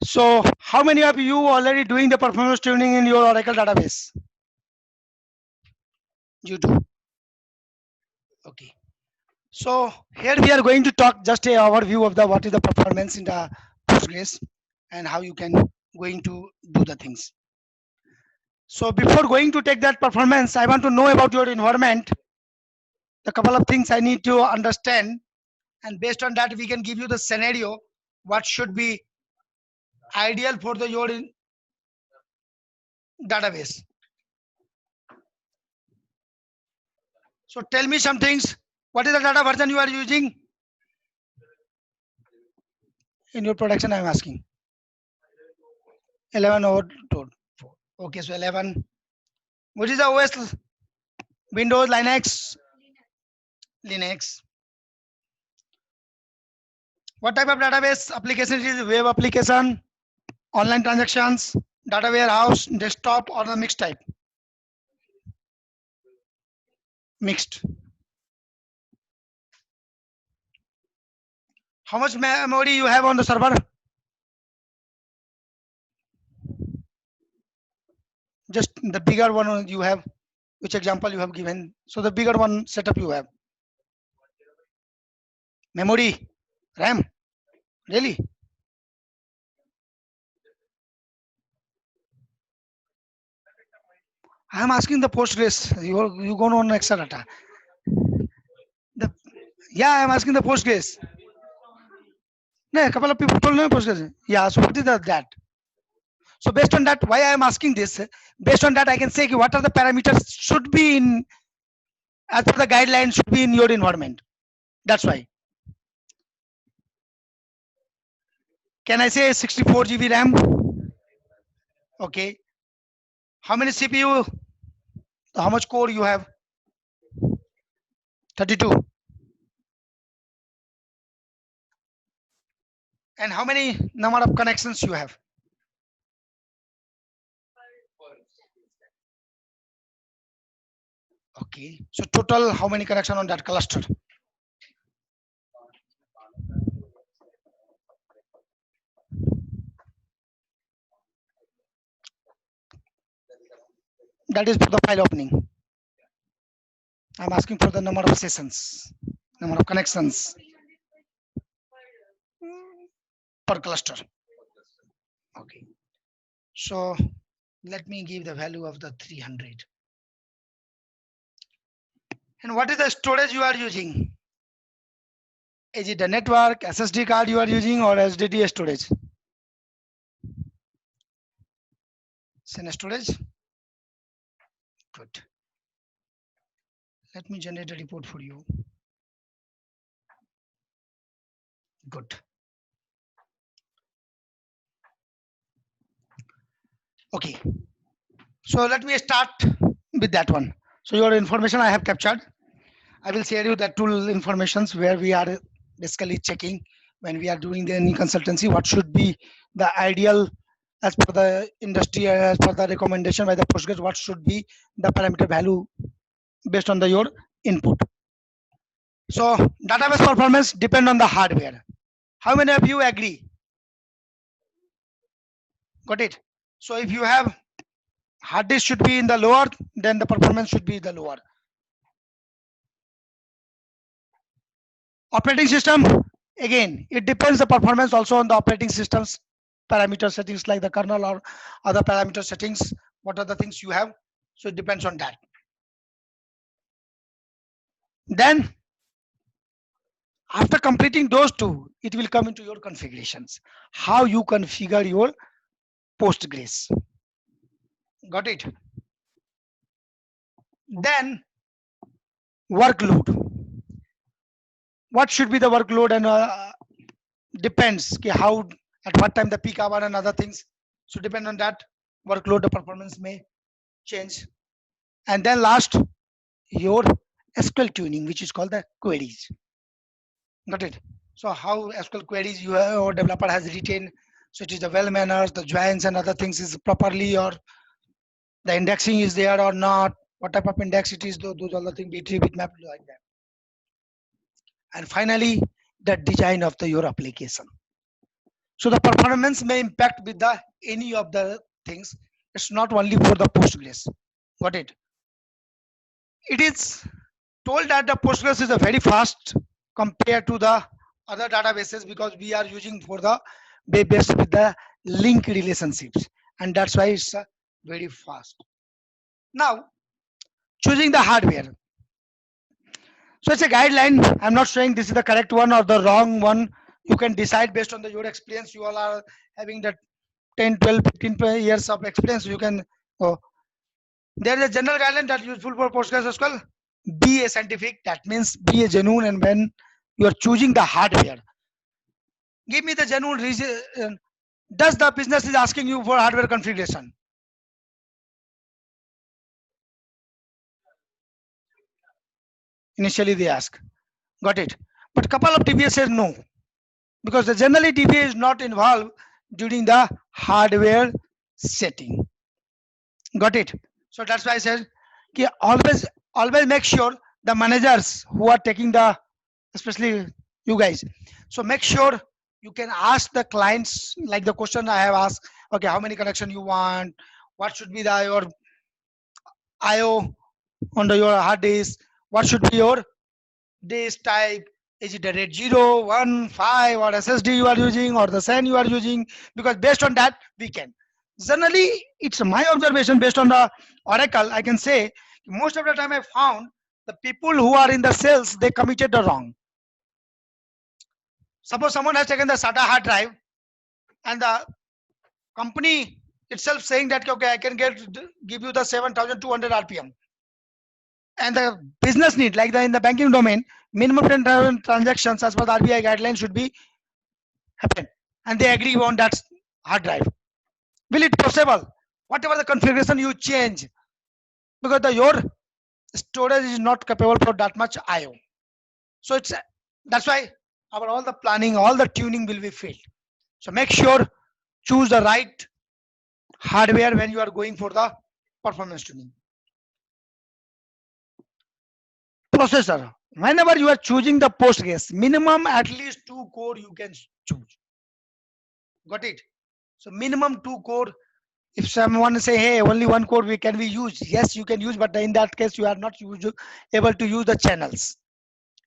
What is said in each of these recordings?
So how many of you already doing the performance tuning in your Oracle database? You do. Okay. So here we are going to talk just a overview of the what is the performance in the Postgres and how you can going to do the things. So before going to take that performance, I want to know about your environment. The couple of things I need to understand, and based on that, we can give you the scenario what should be ideal for the your database. So tell me some things. What is the data version you are using in your production? I am asking. 11 or 4. Okay, so 11. What is the OS? Windows, Linux, Linux. What type of database application it is? Web application, online transactions, data warehouse, desktop, or the mixed type? Mixed. How much memory you have on the server? Just the bigger one you have. Which example you have given? So the bigger one setup you have. Memory, RAM, really? I am asking the Postgres. You go on extra data. The, yeah, I am asking the Postgres. No, a couple of people told me Postgres. Yeah, so what is that? So based on that, why I am asking this? Based on that, I can say what are the parameters should be in as per the guidelines should be in your environment. That's why. Can I say 64 GB RAM? Okay. How many CPU? How much core you have? 32. And how many number of connections you have? Okay. So total, how many connection on that cluster? That is for the file opening. I'm asking for the number of sessions, number of connections per cluster. Okay. So let me give the value of the 300. And what is the storage you are using? Is it a network, SSD card you are using, or SSD storage? SAN storage. Good. Let me generate a report for you. Good. Okay. So let me start with that one. So your information I have captured. I will share you the tool informations where we are basically checking when we are doing the any consultancy, what should be the ideal as per the industry, as per the recommendation by the Postgres, what should be the parameter value based on the your input. So database performance depend on the hardware. How many of you agree? Got it? So if you have hard disk should be in the lower, then the performance should be the lower. Operating system, again, it depends the performance also on the operating systems parameter settings like the kernel or other parameter settings. What are the things you have? So it depends on that. Then after completing those two, it will come into your configurations. How you configure your Postgres. Got it? Then workload. What should be the workload and depends how at what time the peak hour and other things. So depend on that workload, the performance may change. And then last, your SQL tuning, which is called the queries. Got it? So how SQL queries you have or developer has written, so it is the well manners, the joins and other things is properly, or the indexing is there or not, what type of index it is, those all the things, B-tree, bitmap, like that. And finally, the design of the your application. So the performance may impact with the any of the things. It's not only for the Postgres. Got it? It is told that the Postgres is a very fast compared to the other databases because we are using for the based with the link relationships, and that's why it's very fast. Now choosing the hardware. So it's a guideline. I'm not saying this is the correct one or the wrong one. You can decide based on your experience. You all are having that 10, 12, 15 years of experience. You can. Oh, there is a general guideline that useful for Postgres as well. Be a scientific. That means be a genuine. And when you are choosing the hardware, give me the genuine reason. Does the business is asking you for hardware configuration? Initially they ask. Got it. But couple of DBA says no, because the generally DBA is not involved during the hardware setting. Got it. So that's why I said always make sure the managers who are taking the, especially you guys, so make sure you can ask the clients like the question I have asked. Okay, how many connection you want, what should be the your IO on your hard disk, what should be your disk type, is it a RAID 0, 1, 5 or SSD you are using or the SAN you are using, because based on that we can. Generally, it's my observation based on the Oracle, I can say most of the time I found the people who are in the sales, they committed the wrong. Suppose someone has taken the SATA hard drive and the company itself saying that okay, I can give you the 7,200 RPM, and the business need like in the banking domain, minimum 10,000 transactions as per the RBI guidelines should be happen, and they agree on that hard drive. Will it possible? Whatever the configuration you change, because your storage is not capable for that much IO. So it's that's why our all the planning, all the tuning will be failed. So make sure choose the right hardware when you are going for the performance tuning. Processor. Whenever you are choosing the Postgres, minimum at least 2 core you can choose. Got it? So minimum 2 core. If someone say, hey, only 1 core we can we use, yes, you can use, but in that case you are not able to use the channels.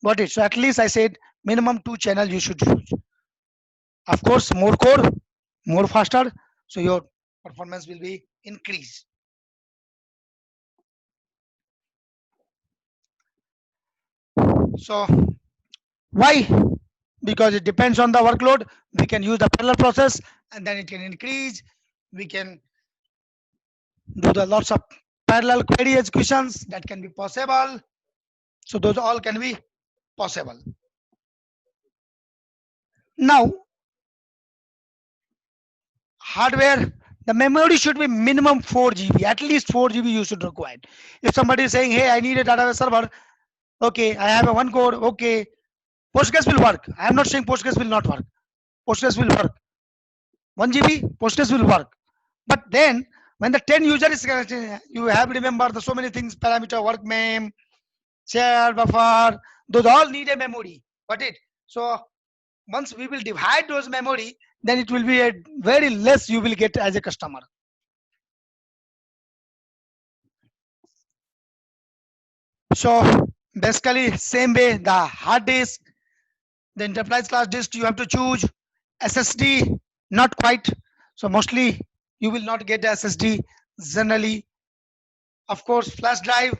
Got it? So at least I said minimum 2 channels you should use. Of course, more core, more faster, so your performance will be increased. So why? Because it depends on the workload. We can use the parallel process and then it can increase. We can do the lots of parallel query executions that can be possible. So those all can be possible. Now, hardware, the memory should be minimum 4 GB, at least 4 GB you should require. If somebody is saying, hey, I need a database server, okay, I have a 1 core, okay, Postgres will work. I am not saying Postgres will not work. Postgres will work. 1 GB, Postgres will work. But then when the 10 user is connected, you have to remember the so many things, parameter, work mem, share, buffer, those all need a memory. Got it? So once we will divide those memory, then it will be a very less you will get as a customer. So basically same way the hard disk, the enterprise class disk you have to choose. SSD, not quite. So mostly you will not get the SSD generally. Of course, flash drive.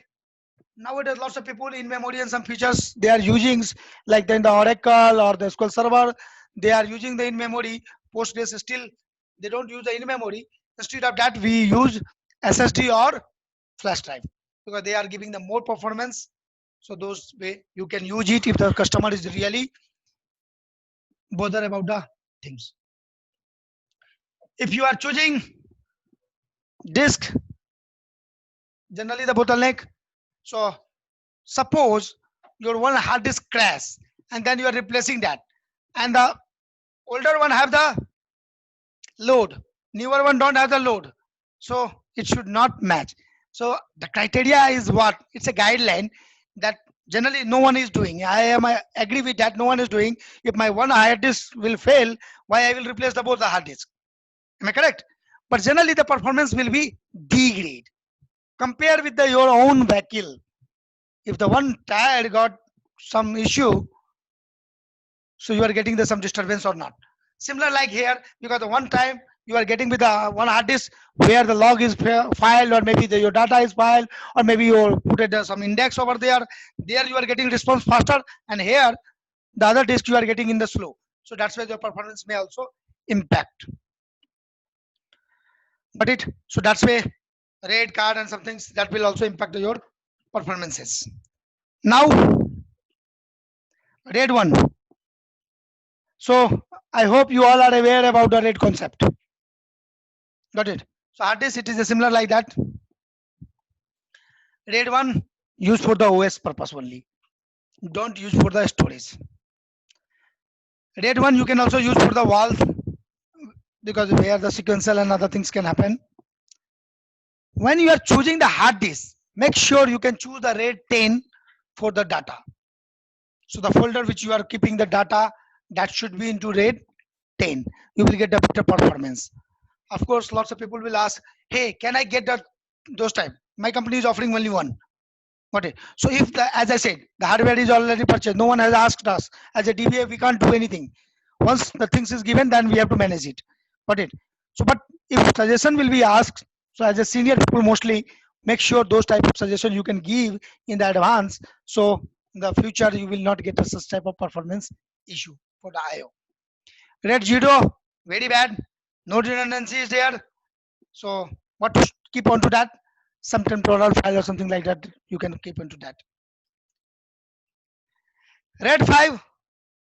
Nowadays, lots of people in memory and some features they are using, like then the Oracle or the SQL Server, they are using the in memory. Postgres still they don't use the in memory. Instead of that, we use SSD or flash drive because they are giving the more performance. So those way you can use it if the customer is really bother about the things. If you are choosing disk, generally the bottleneck. So suppose your one hard disk crash and then you are replacing that, and the older one have the load, newer one don't have the load, so it should not match. So the criteria is what? It's a guideline that Generally, no one is doing. I agree with that. No one is doing. If my one hard disk will fail, why I will replace the both the hard disk? Am I correct? But generally, the performance will be degrade. Compare with your own vehicle. If the one tire got some issue, so you are getting the some disturbance or not. Similar like here, because the one time you are getting with the one hard disk where the log is filed, or maybe your data is filed, or maybe you put it some index over there. There you are getting response faster, and here the other disk you are getting in the slow. So that's why your performance may also impact. But it so that's why RAID card and some things that will also impact your performances. Now RAID 1. So I hope you all are aware about the RAID concept. Got it? So hard disk, it is a similar like that. RAID 1 used for the OS purpose only. Don't use for the storage. RAID 1 you can also use for the walls, because where the sequential and other things can happen. When you are choosing the hard disk, make sure you can choose the RAID 10 for the data. So the folder which you are keeping the data, that should be into RAID 10. You will get a better performance. Of course, lots of people will ask, hey, can I get that those type? My company is offering only one. Got it? So if the, as I said, the hardware is already purchased, no one has asked us. As a DBA, we can't do anything. Once the things is given, then we have to manage it. Got it? So, but if suggestion will be asked, so as a senior people mostly make sure those type of suggestion you can give in the advance. So in the future you will not get a such type of performance issue for the IO. RAID 0, very bad. No redundancy is there. So what to keep on to that? Some temporal file or something like that, you can keep into that. RAID 5,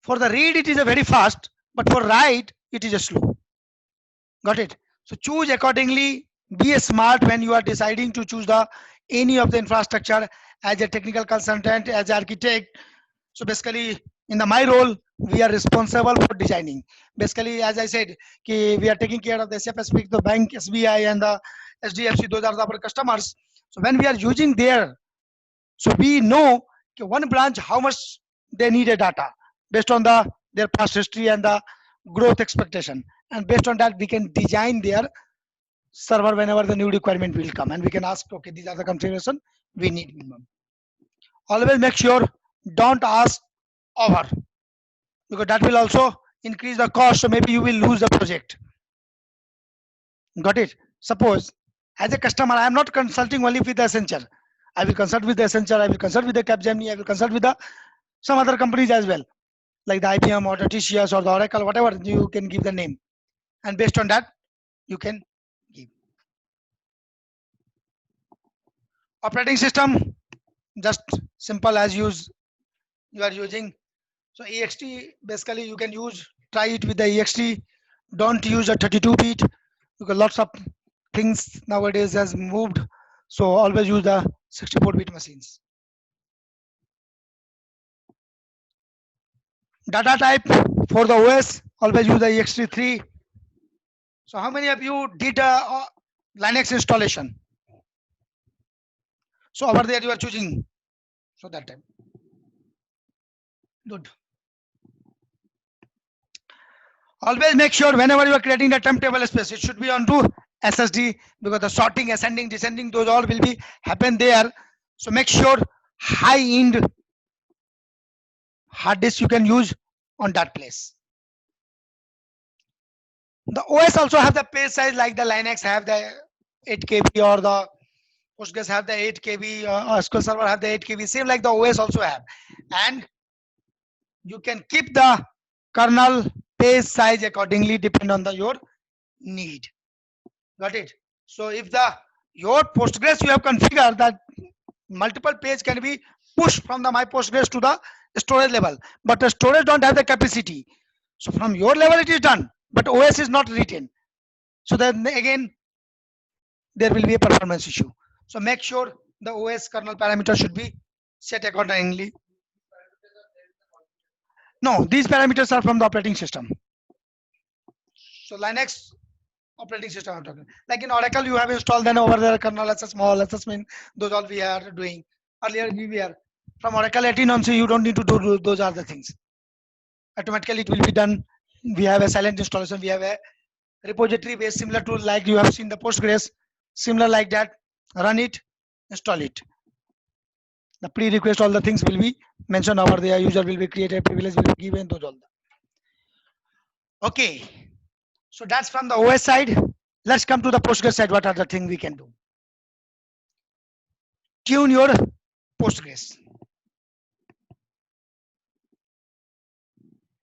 for the read it is a very fast, but for write it is a slow. Got it? So choose accordingly. Be smart when you are deciding to choose the any of the infrastructure as a technical consultant, as an architect. So basically, in the my role, we are responsible for designing. Basically, as I said, we are taking care of the SFSP, the bank, SBI, and the SDFC. Those are our customers. So when we are using there, so we know one branch how much they need a data based on the their past history and the growth expectation, and based on that we can design their server whenever the new requirement will come, and we can ask, okay, these are the configuration we need minimum. Always make sure don't ask over, because that will also increase the cost, so maybe you will lose the project. Got it? Suppose as a customer I am not consulting only with the Accenture, I will consult with the Accenture, I will consult with the Capgemini, I will consult with the some other companies as well, like the IBM or the TCS or the Oracle, whatever you can give the name, and based on that you can give. Operating system, just simple as you are using. So ext, basically you can use, try it with the ext. Don't use a 32-bit, because lots of things nowadays has moved. So always use the 64-bit machines. Data type for the OS, always use the ext3. So how many of you did Linux installation? So over there you are choosing. So that time. Good. Always make sure whenever you are creating the temp table space, it should be onto SSD, because the sorting, ascending, descending, those all will be happen there. So make sure high end hard disk you can use on that place. The OS also have the page size like the Linux have the 8 KB, or the Postgres have the 8 KB, SQL Server have the 8 KB, same like the OS also have. And you can keep the kernel page size accordingly, depend on the your need. Got it? So if the your Postgres you have configured that multiple page can be pushed from the my Postgres to the storage level, but the storage don't have the capacity. So from your level it is done, but OS is not written. So then again there will be a performance issue. So make sure the OS kernel parameter should be set accordingly. No, these parameters are from the operating system. So Linux operating system I'm talking. Like in Oracle, you have installed then over there kernel SS small SS min, those all we are doing. Earlier we were From Oracle 18 on, so you don't need to do those are the things. Automatically it will be done. We have a silent installation. We have a repository based similar to like you have seen the Postgres, similar like that. Run it, install it. The pre-request, all the things will be mentioned over there. User will be created, privilege will be given, those all. Okay, so that's from the OS side. Let's come to the Postgres side. What are the things we can do? Tune your Postgres.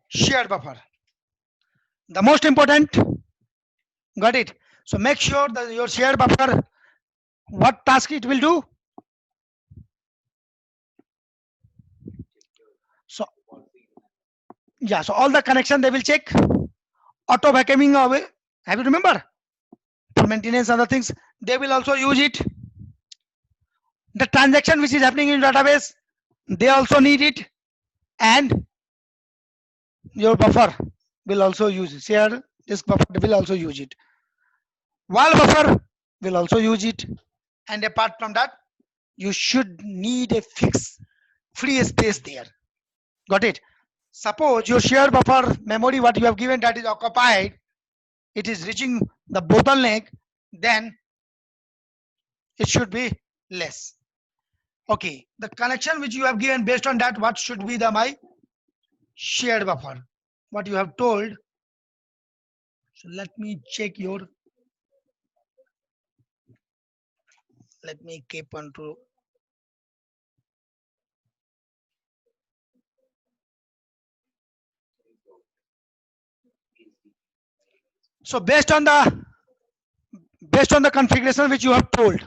Shared buffer. The most important, got it. So make sure that your shared buffer, what task it will do? So yeah, so all the connection they will check. Auto vacuuming away. Have you remember? For maintenance, other things, they will also use it. The transaction which is happening in database, they also need it. And your buffer will also use it. Share disk buffer will also use it. Wall buffer will also use it. And apart from that, you should need a fixed free space there. Got it? Suppose your share buffer memory, what you have given, that is occupied, it is reaching the bottleneck, then it should be less. Okay, the connection which you have given, based on that, what should be the my shared buffer? What you have told. So let me check your. Let me keep on to. So based on the configuration which you have told,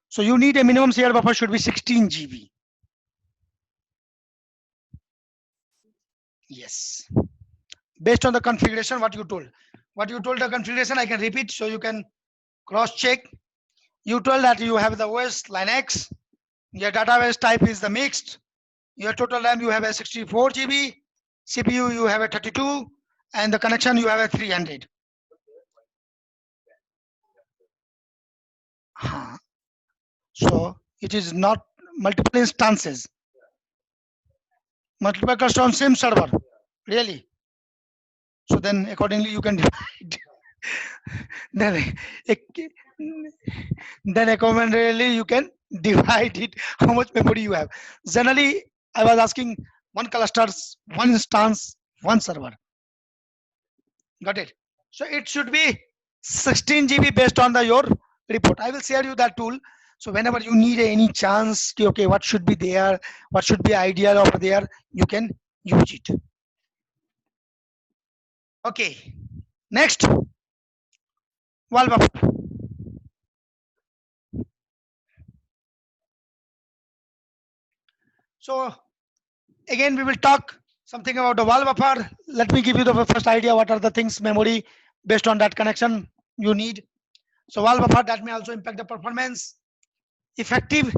so you need a minimum shared buffer should be 16 GB. Yes. Based on the configuration, what you told the configuration, I can repeat so you can cross check. You told that you have the OS Linux, your database type is the mixed, your total RAM you have a 64 GB, CPU you have a 32, and the connection you have a 300. So it is not multiple instances, multiple customers on same server, really. So then accordingly you can divide. then accordingly you can divide it how much memory you have. Generally I was asking one clusters, one instance, one server. Got it? So it should be 16 GB based on the your report. I will share you that tool. So whenever you need any chance, okay, what should be there, what should be ideal over there, you can use it. Okay. Next, wall buffer. So again, we will talk something about the wall buffer. Let me give you the first idea. What are the things memory based on that connection you need? So wall buffer that may also impact the performance. Effective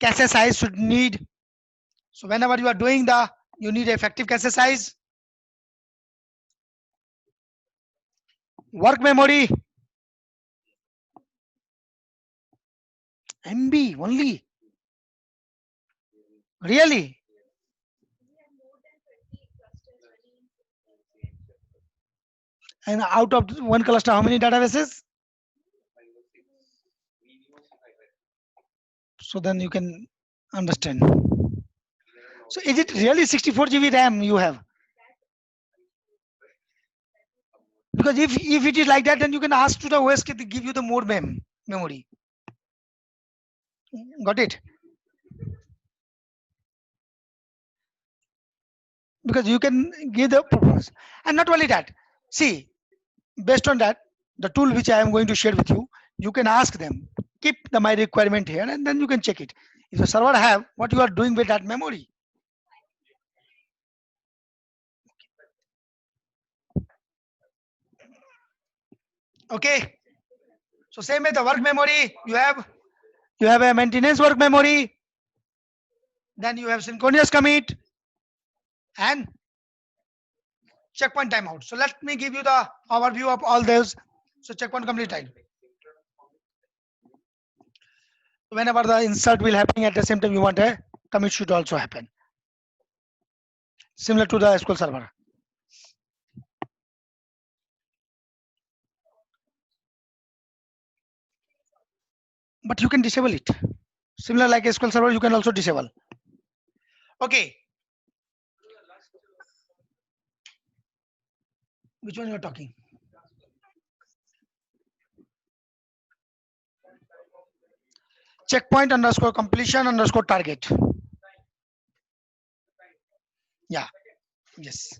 cache size should need. So whenever you are doing you need effective cache size. Work memory, MB only. Really? And out of one cluster, how many databases? So then you can understand. So is it really 64 GB RAM you have? Because if it is like that, then you can ask to the OS to give you the more memory. Got it? Because you can give the performance. And not only that, see, based on that, the tool which I am going to share with you, you can ask them, keep my requirement here, and then you can check it. If the server have, what you are doing with that memory. Okay. So same with the work memory, you have a maintenance work memory, then you have synchronous commit and checkpoint timeout. So let me give you the overview of all those. So checkpoint complete time. Whenever the insert will happen at the same time, you want a commit should also happen. Similar to the SQL Server. But you can disable it. Similar like SQL Server, you can also disable. Okay. Which one you are talking? Checkpoint underscore completion underscore target. Yeah. Yes.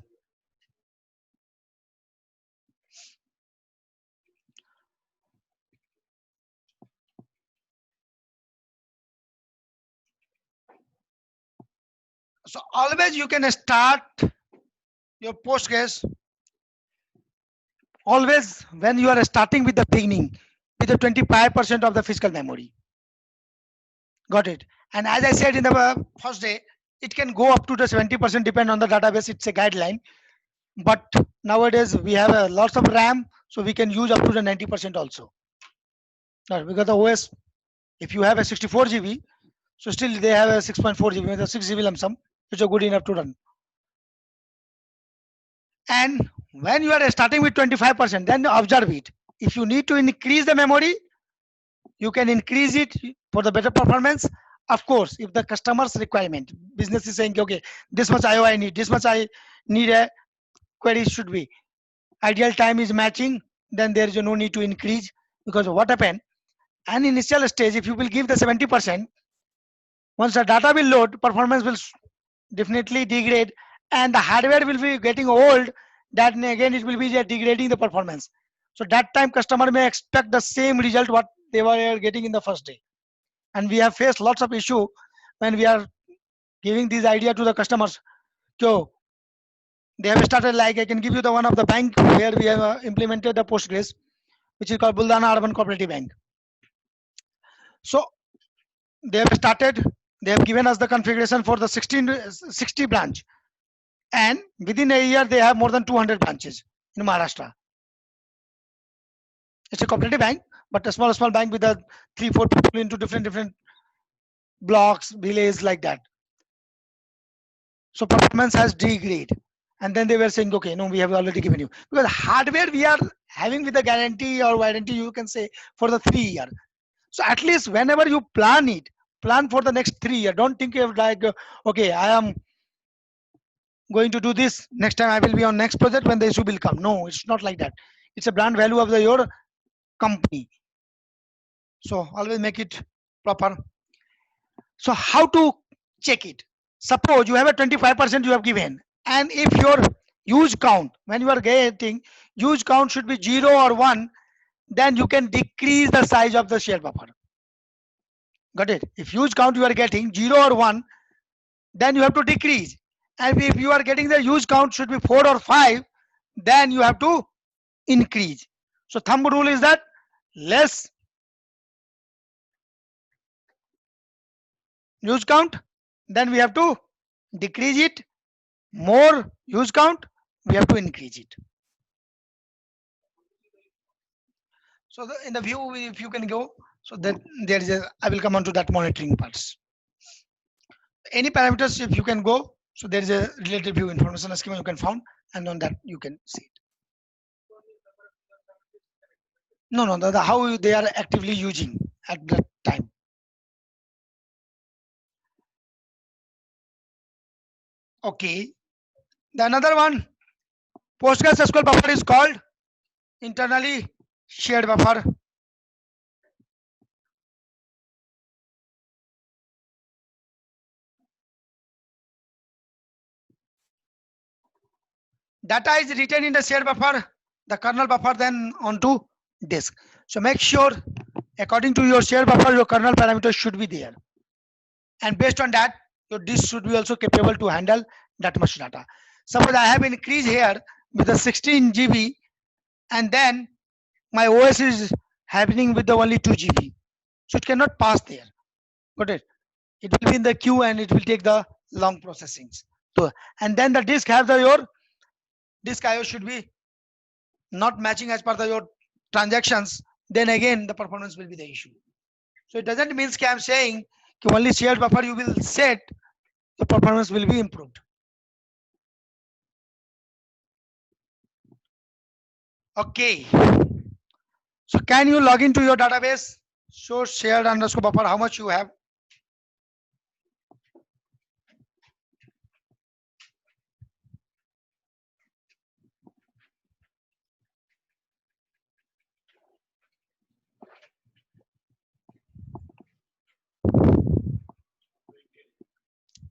So always you can start your Postgres always when you are starting with the beginning with the 25% of the physical memory. Got it? And as I said in the first day, it can go up to the 70% depend on the database. It's a guideline. But nowadays we have lots of RAM, so we can use up to the 90% also. Because the OS, if you have a 64 GB, so still they have a 6.4 GB, with a 6 GB lump sum, which are good enough to run. And when you are starting with 25%, then observe it. If you need to increase the memory, you can increase it for the better performance. Of course, if the customer's requirement, business is saying, okay, this much IO I need, this much I need a query should be. Ideal time is matching, then there is no need to increase, because what happened? An initial stage, if you will give the 70%, once the data will load, performance will definitely degrade, and the hardware will be getting old. That again, it will be degrading the performance. So that time, customer may expect the same result what they were getting in the first day. And we have faced lots of issue when we are giving this idea to the customers. So they have started, like I can give you the one of the bank where we have implemented the Postgres, which is called Buldana Urban Cooperative Bank. So they have started, they have given us the configuration for the 60 branch, and within a year they have more than 200 branches in Maharashtra. It's a cooperative bank, but a small bank with a 3-4 people into different blocks, villages like that. So performance has degraded. And then they were saying, okay, no, we have already given you. Because hardware we are having with the guarantee or warranty, you can say for the 3 year. So at least whenever you plan it, plan for the next 3 year. Don't think of like, okay, I am going to do this. Next time I will be on next project when the issue will come. No, it's not like that. It's a brand value of your company. So always make it proper. So how to check it? Suppose you have a 25% you have given, and if your use count, when you are getting use count should be 0 or 1, then you can decrease the size of the shared buffer. Got it? If use count you are getting 0 or 1, then you have to decrease. And if you are getting the use count should be 4 or 5, then you have to increase. So thumb rule is that less use count, then we have to decrease it. More use count, we have to increase it. So in the view, if you can go, so that there is a, I will come on to that monitoring parts. Any parameters, if you can go, so there is a related view information schema you can found, and on that you can see it. No, how they are actively using at that time. Okay. The another one, Postgres SQL buffer is called internally shared buffer. Data is written in the shared buffer, the kernel buffer, then onto disk. So make sure according to your shared buffer, your kernel parameters should be there. And based on that, your disk should be also capable to handle that much data. Suppose I have increased here with the 16 GB, and then my OS is happening with the only 2 GB. So it cannot pass there. Got it? It will be in the queue and it will take the long processing. So, and then the disk has your disk IO should be not matching as per your transactions. Then again, the performance will be the issue. So it doesn't mean I'm saying only shared buffer you will set the performance will be improved. Okay. So can you log into your database? Show shared underscore buffer how much you have.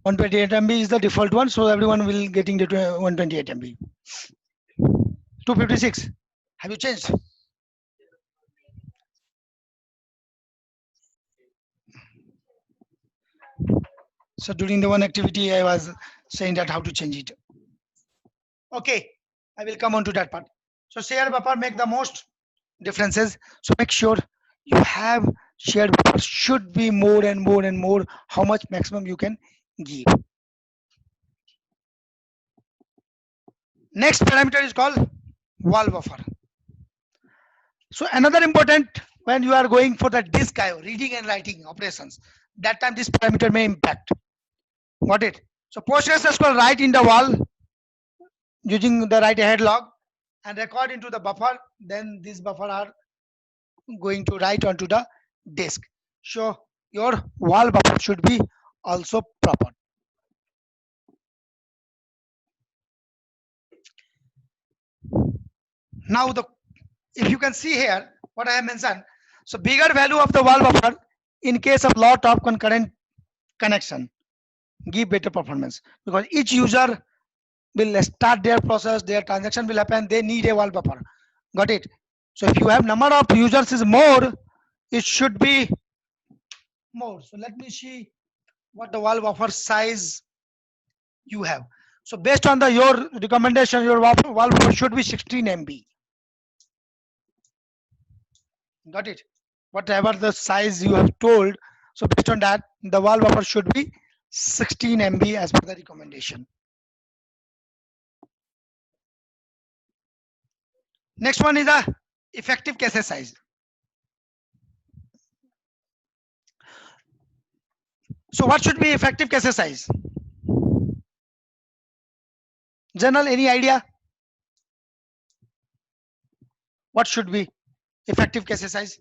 One 28 MB is the default one, so everyone will getting the 128 MB. 256. Have you changed? So during the one activity, I was saying that how to change it. Okay, I will come on to that part. So shared buffer make the most differences. So make sure you have shared buffer should be more and more and more. How much maximum you can give. Next parameter is called wall buffer. So another important when you are going for the disk IO, reading and writing operations, that time this parameter may impact. Got it? So PostgreSQL write in the wall using the write ahead log and record into the buffer. Then these buffer are going to write onto the disk. So your wall buffer should be also proper. Now the if you can see here what I have mentioned, so bigger value of the wall buffer in case of lot of concurrent connection give better performance because each user will start their process, their transaction will happen, they need a wall buffer. Got it? So if you have number of users is more, it should be more. So let me see what the wall buffer size you have. So based on the your recommendation, your wall buffer should be 16 MB. Got it? Whatever the size you have told, so based on that, the wall buffer should be 16 MB as per the recommendation. Next one is the effective cache size. So what should be effective cache size? General, any idea? What should be effective cache size?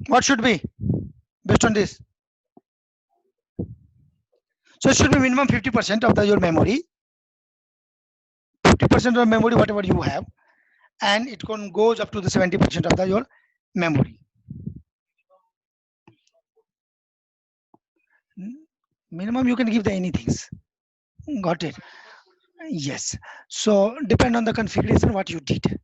What should be based on this? So it should be minimum 50% of your memory. 50% of memory, whatever you have, and it goes up to the 70% of your memory. Minimum you can give the anything. Got it? Yes. So depend on the configuration what you did.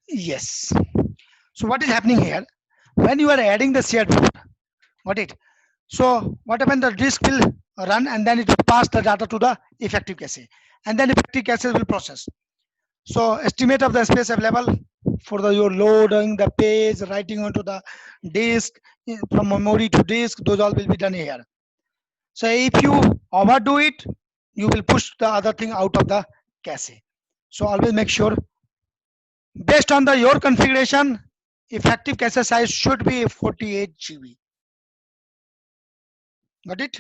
Yes. So what is happening here? When you are adding the shared port, got it? So what happened? The disk will run and then it will pass the data to the effective cache, and then effective cache will process. So estimate of the space available for your loading the page, writing onto the disk from memory to disk, those all will be done here. So if you overdo it, you will push the other thing out of the cache. So always make sure based on your configuration, effective cache size should be 48 GB. Got it?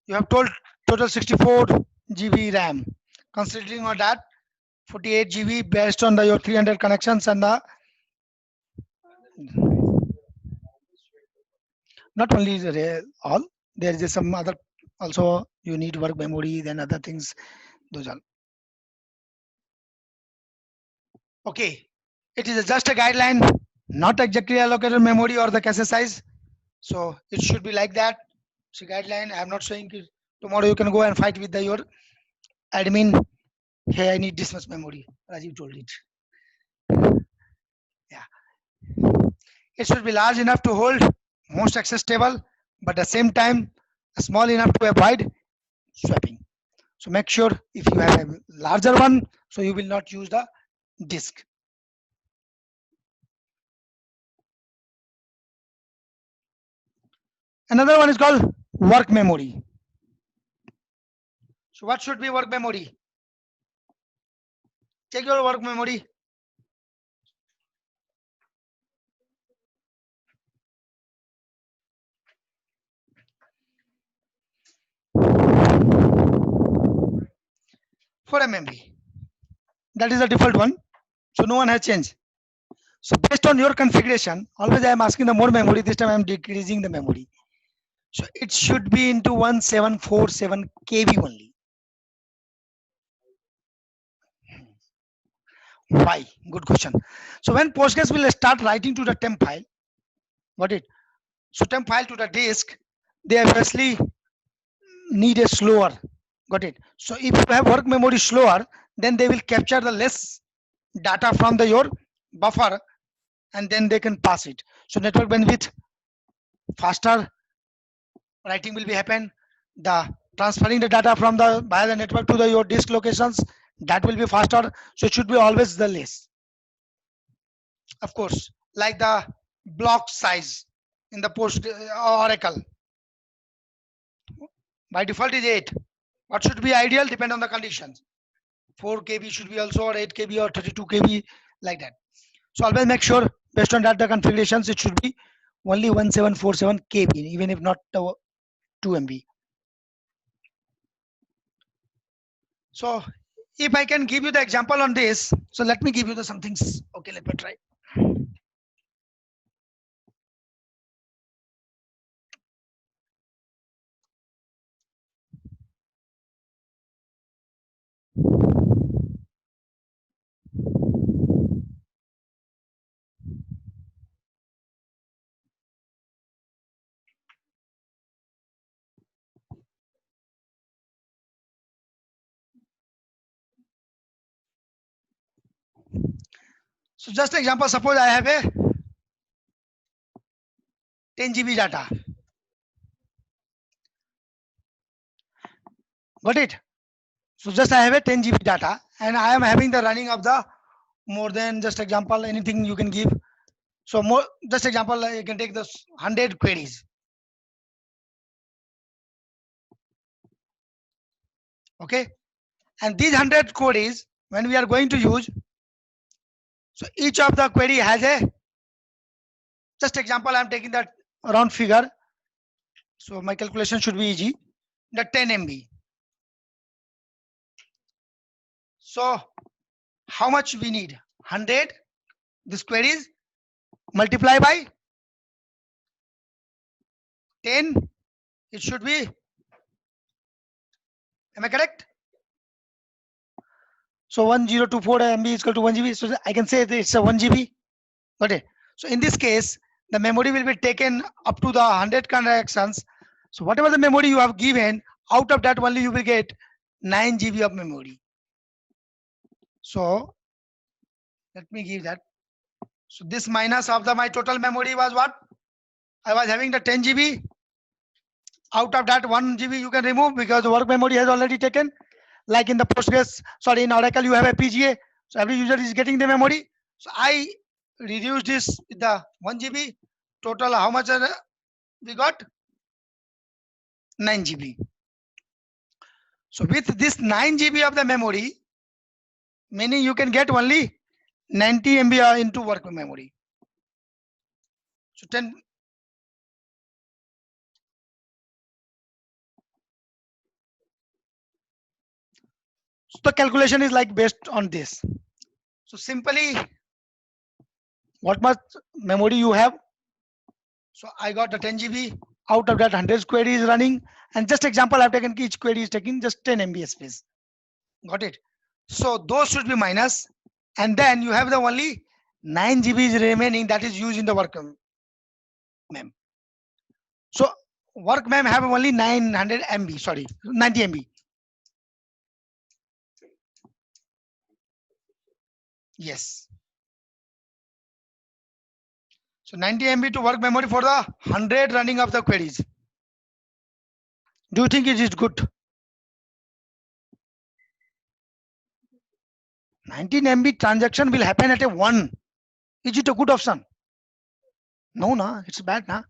You have told total 64 GB RAM. Considering on that, 48 GB based on your 300 connections and the not only all, there is some other also you need work memory, then other things, those are. Okay, it is just a guideline, not exactly allocated memory or the cache size. So it should be like that. It's a guideline. I'm not saying tomorrow you can go and fight with your admin. Hey, I need this much memory. Rajiv told it. Yeah. It should be large enough to hold most access table, but at the same time small enough to avoid swapping. So make sure if you have a larger one, so you will not use the disk. Another one is called work memory. So what should be work memory? Check your work memory. For MB. That is the default one. So no one has changed. So based on your configuration, always I am asking the more memory. This time I am decreasing the memory. So it should be into 1747 KB only. Why? Good question. So when Postgres will start writing to the temp file, got it? So temp file to the disk, they obviously need a slower. Got it? So if you have work memory slower, then they will capture the less data from the your buffer, and then they can pass it. So network bandwidth faster writing will be happen. The transferring the data from the via the network to the your disk locations, that will be faster. So it should be always the less. Of course, like the block size in the post Oracle by default is 8. What should be ideal depend on the conditions. 4 KB should be also, or 8 KB or 32 KB, like that. So always make sure based on that the configurations it should be only 1747 KB, even if not 2 MB. So if I can give you the example on this, so let me give you the some things. Okay, let me try. So just example, suppose I have a 10 GB data. Got it? So just I have a 10 GB data and I am having the running of the more than just example, anything you can give. So more just example, you can take this 100 queries. Okay. And these 100 queries, when we are going to use, so each of the query has a, just example, I'm taking that round figure. So my calculation should be easy. The 10 MB. So how much we need? 100. This queries multiply by 10. It should be. Am I correct? So 1024 MB is equal to 1 GB. So I can say that it's a 1 GB. Got it? So in this case, the memory will be taken up to the 100 transactions. So whatever the memory you have given, out of that only you will get 9 GB of memory. So let me give that. So this minus of the my total memory was what? I was having the 10 GB. Out of that 1 GB you can remove because the work memory has already taken. Like in the Postgres, sorry, in Oracle you have a PGA. So every user is getting the memory. So I reduce this with the 1 GB. Total how much we got? 9 GB. So with this 9 GB of the memory, meaning you can get only 90 MB into work memory. So 10. So the calculation is like based on this. So simply, what much memory you have? So I got the 10 GB. Out of that 100 query is running, and just example I've taken, each query is taking just 10 MB space. Got it? So those should be minus, and then you have the only 9 GB is remaining that is used in the work mem. So work mem have only 900 MB, sorry, 90 MB. Yes. So 90 MB to work memory for the 100 running of the queries. Do you think it is good? 19 MB transaction will happen at a 1. Is it a good option? No, na, it's bad, na.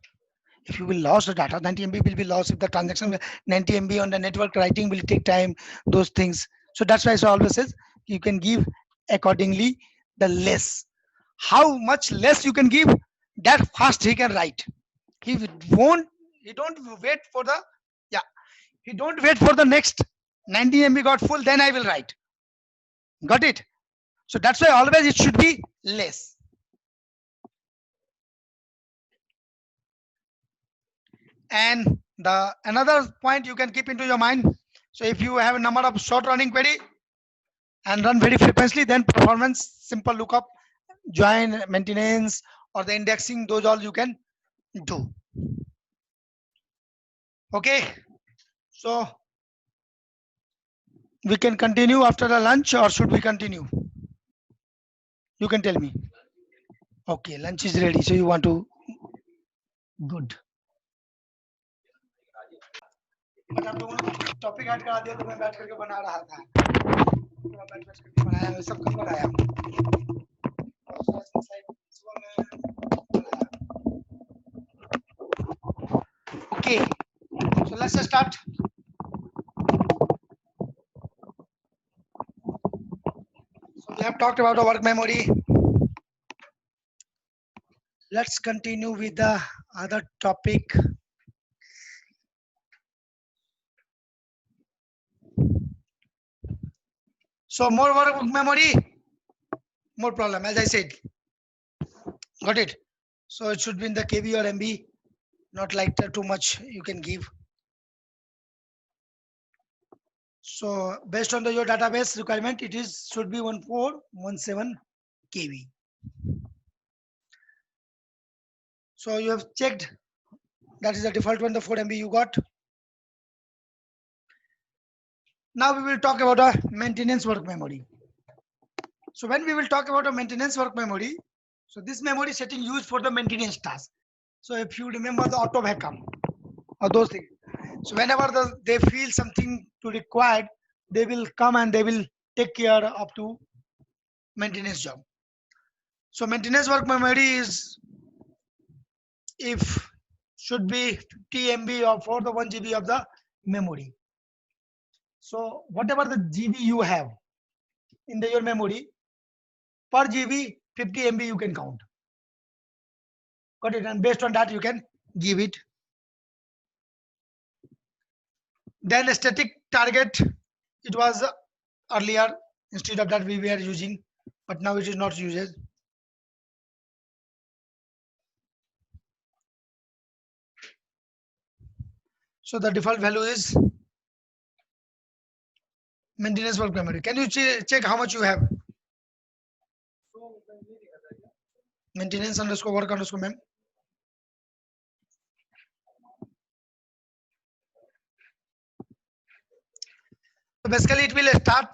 If you will lose the data, 90 MB will be lost. If the transaction 90 MB on the network writing will take time, those things. So that's why I always says you can give accordingly the less. How much less you can give, that fast he can write. He won't, he don't wait for the, yeah, he don't wait for the next 90 MB got full, then I will write. Got it? So that's why always it should be less. And the another point you can keep into your mind. So if you have a number of short running query and run very frequently, then performance, simple lookup, join, maintenance, or the indexing, those all you can do. Okay. So we can continue after the lunch, or should we continue? You can tell me. Okay, lunch is ready. So you want to, good. But आप लोगों ने topic add करा दिया तो मैं बैठ करके बना रहा था, पूरा बैठ बैठ करके बनाया, सब कब बनाया? Okay, so let's start. So we have talked about the work memory. Let's continue with the other topic. So more work memory, more problem, as I said. Got it? So it should be in the KB or MB, not like that too much you can give. So based on your database requirement, it is should be 1417 KB. So you have checked, that is the default one, the 4 MB you got. Now we will talk about a maintenance work memory. So when we will talk about a maintenance work memory, so this memory setting used for the maintenance task. So if you remember the auto backup or those things. So whenever they feel something to required, they will come and they will take care up to maintenance job. So maintenance work memory is, if should be 50 MB or for the 1 GB of the memory. So whatever the GB you have in your memory, per GB 50 MB you can count. Got it? And based on that you can give it. Then a static target, it was earlier, instead of that we were using, but now it is not used. So the default value is maintenance work memory. Can you check how much you have? Maintenance underscore work underscore mem. So basically it will start.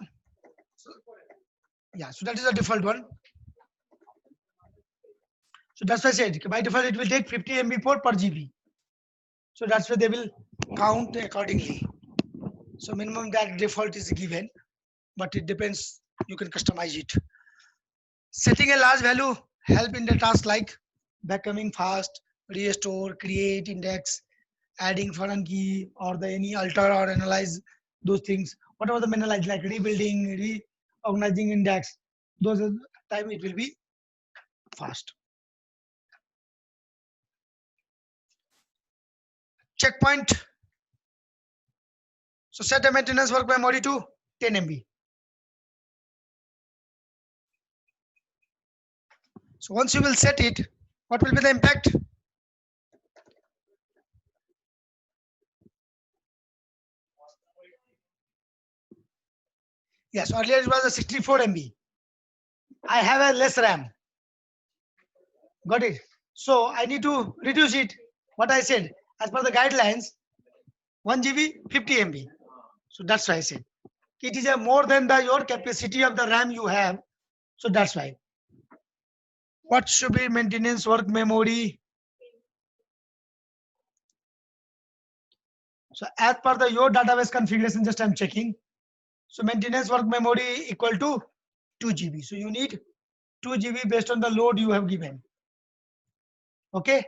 Yeah, so that is the default one. So that's why I said by default it will take 50 MB per GB. So that's why they will count accordingly. So minimum that default is given, but it depends, you can customize it. Setting a large value help in the task like backcoming fast, restore, create, index, adding foreign key, or the any alter or analyze those things. Whatever the analyze like rebuilding, reorganizing index, those are time it will be fast. Checkpoint. So set a maintenance work memory to 10 MB. So once you will set it, what will be the impact? Yes, earlier it was a 64 MB. I have a less RAM. Got it? So I need to reduce it. What I said, as per the guidelines, 1 GB, 50 MB. So that's why I said it is a more than your capacity of the RAM you have. So that's why. What should be maintenance work memory? So as per your database configuration, just I'm checking. So maintenance work memory equal to 2 GB. So you need 2 GB based on the load you have given. Okay.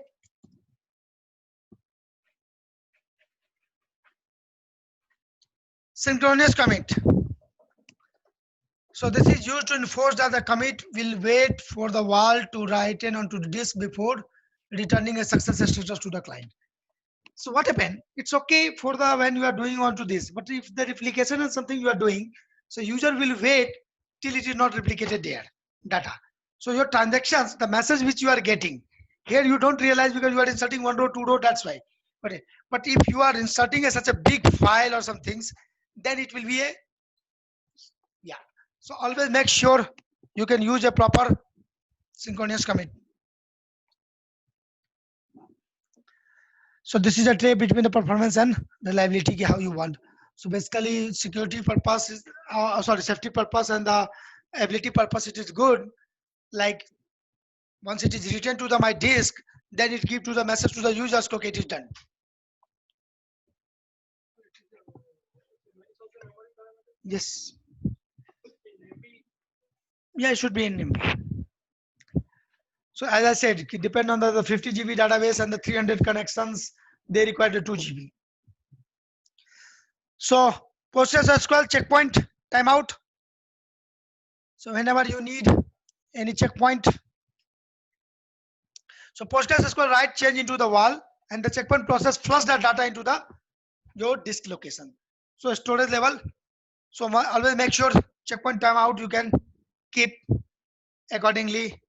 Synchronous commit. So this is used to enforce that the commit will wait for the wall to write in onto the disk before returning a success status to the client. So what happened? It's okay for the when you are doing onto this, but if the replication is something you are doing, so user will wait till it is not replicated there data. So your transactions, the message which you are getting here, you don't realize because you are inserting one row, two row. That's why. But if you are inserting such a big file or some things, then it will be a yeah. So always make sure you can use a proper synchronous commit. So this is a trade between the performance and reliability, how you want. So basically security purpose is, sorry, safety purpose and the ability purpose, it is good. Like once it is written to the my disk, then it give to the message to the users, okay, it is done. Yes. Yeah, it should be in NIM. So as I said, it depend on the 50 GB database and the 300 connections, they require the 2 GB. So PostgreSQL checkpoint timeout. So whenever you need any checkpoint, so PostgreSQL write change into the wall and the checkpoint process flush that data into the your disk location. So storage level. So always make sure checkpoint timeout you can keep accordingly.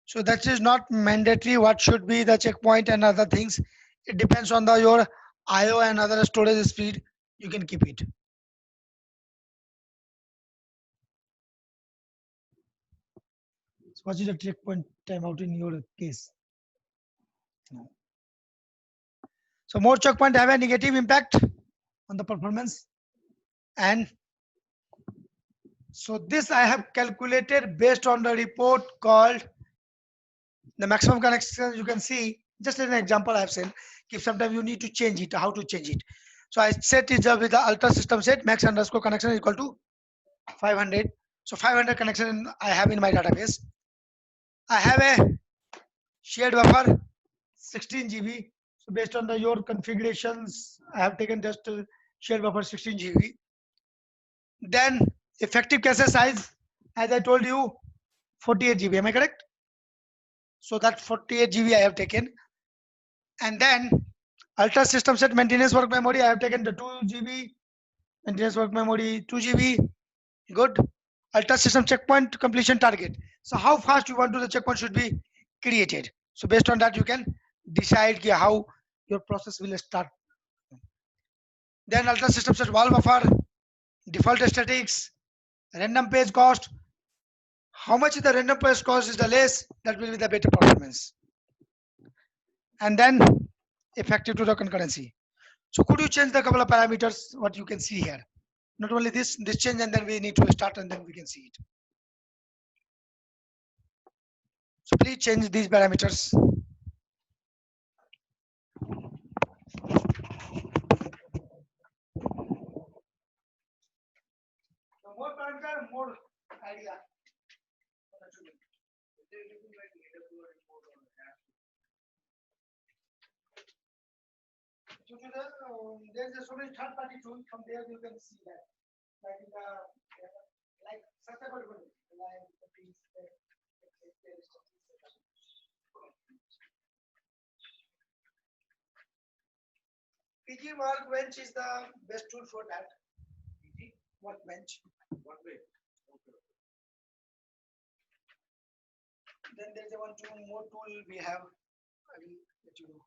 So that is not mandatory what should be the checkpoint and other things. It depends on the your IO and other storage speed. You can keep it. So what is the checkpoint timeout in your case? No. So more checkpoint have a negative impact on the performance. And so this I have calculated based on the report called the maximum connection. You can see just as an example I have said, if sometimes you need to change it, how to change it. So I set it up with the ultra system set max underscore connection is equal to 500. So 500 connection I have in my database. I have a shared buffer 16 GB. So based on the your configurations, I have taken just shared buffer 16 GB. Then effective cache size, as I told you, 48 GB. Am I correct? So that 48 GB I have taken. And then ultra system set maintenance work memory, I have taken the 2 GB. Maintenance work memory 2 GB. Good. Ultra system checkpoint completion target. So how fast you want to the checkpoint should be created. So based on that, you can decide how your process will start. Then ultra system set wall buffer, default statics, random page cost. How much is the random page cost is the less, that will be the better performance. And then effective to the concurrency. So could you change the couple of parameters, what you can see here? Not only this change, and then we need to start and then we can see it. So please change these parameters. The more parameter, more idea. So to the, there's so many third party tools from there you can see that. Like in the like such a good one. Like the things that PG Workbench is the best tool for that. PG Workbench. Then there's a one tool, more tool we have. I will let you know.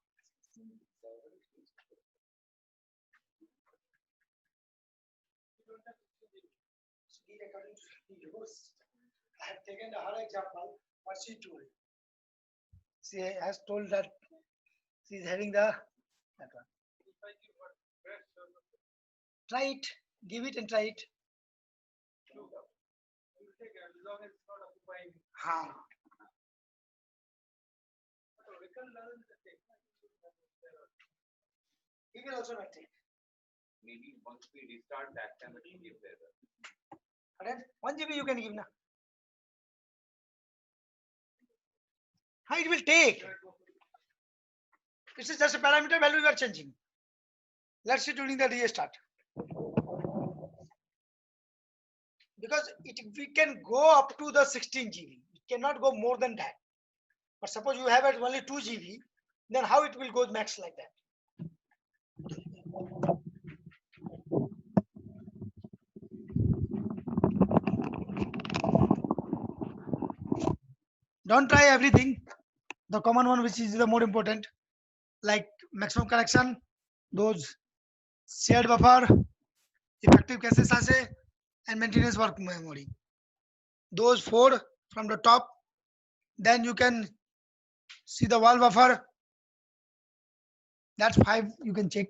According to use, I have taken the her example, what she told. She has told that she is having the that one. Try it, give it and try it. Ha. He will also not take. maybe once we restart that time it will give the error. 1 GB you can give now. How it will take? This is just a parameter value we are changing. Let's see during the restart. Because we can go up to the 16 GB. It cannot go more than that. But suppose you have it only 2 GB, then how it will go max like that? Don't try everything. The common one, which is the more important, like maximum connection, those shared buffer, effective cache sase, and maintenance work memory. Those 4 from the top. Then you can see the wall buffer. That's 5. You can check.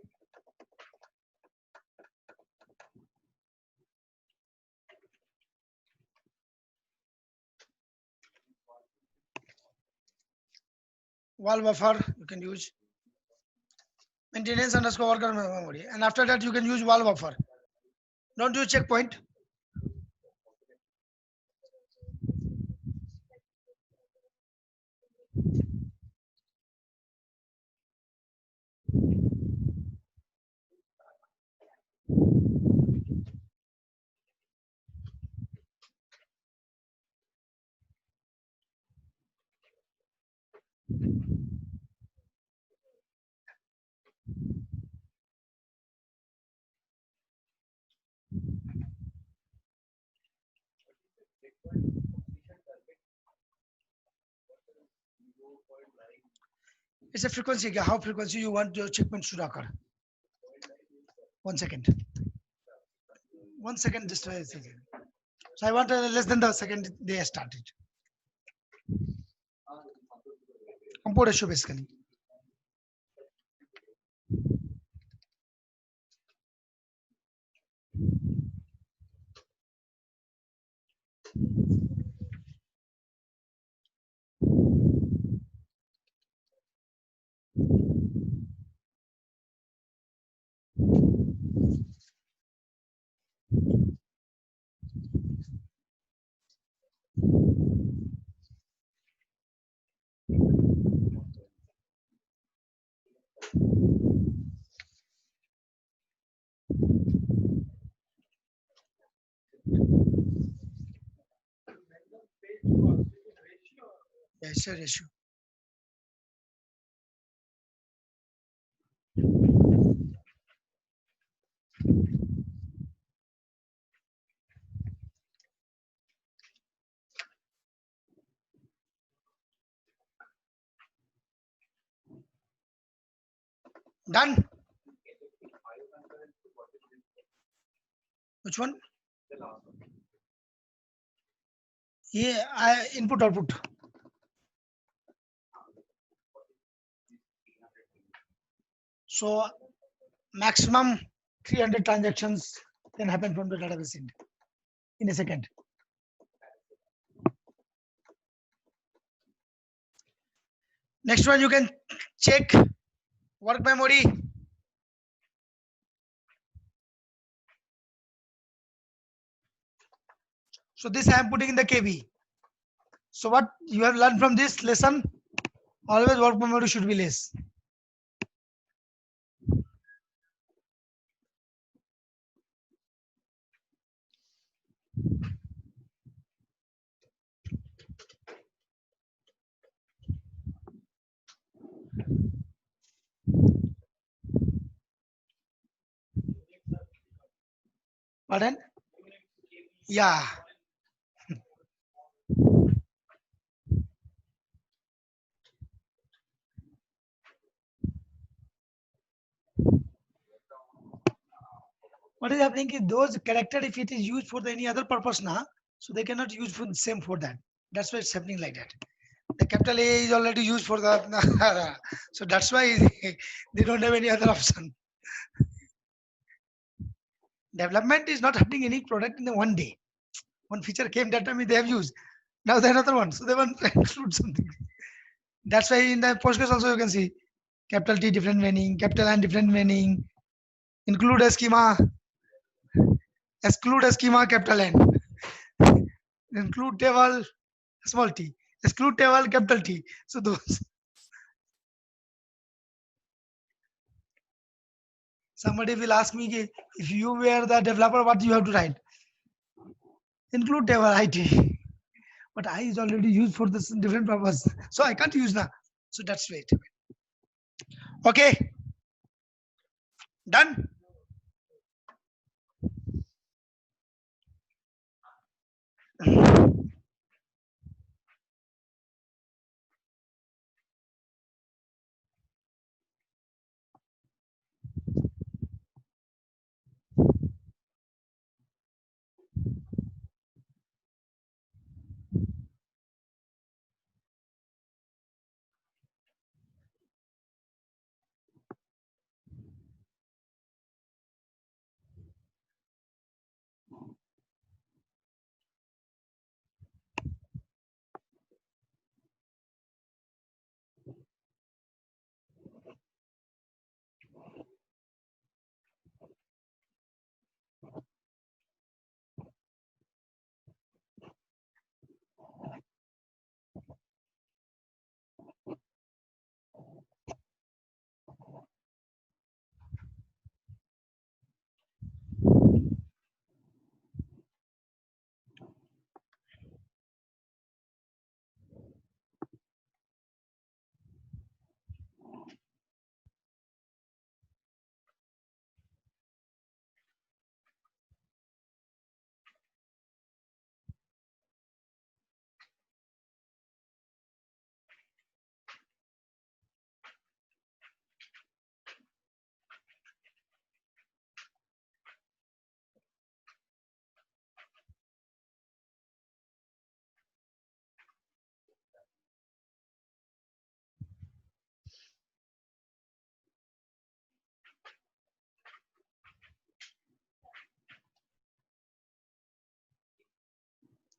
Wall buffer you can use. Maintenance underscore worker memory, and after that you can use wall buffer. Don't use checkpoint. It's a frequency. How frequency you want your checkpoint should occur. 1 second. 1 second. Just a second. So I want less than the second they started. Comport issue basically. Yeah, it's a ratio. Done. Which one? Yeah, input output. So maximum 300 transactions can happen from the database in a second. Next one, you can check work memory. So this I am putting in the KB. So what you have learned from this lesson, always work memory should be less. Pardon? Yeah. What is happening is those character, if it is used for any other purpose now, so they cannot use for the same for that. That's why it's happening like that. The capital A is already used for the so that's why they don't have any other option. Development is not happening any product in the one day. One feature came that time they have used. Now the another one. So they want to include something. That's why in the Postgres also you can see capital T different meaning, capital N different meaning. Include schema, exclude schema, capital N. Include table, small t. Exclude table, capital T. So those. Somebody will ask me, if you were the developer, what do you have to write? Include table IT. But I is already used for this different purpose. So I can't use now. So that's right. Okay. Done.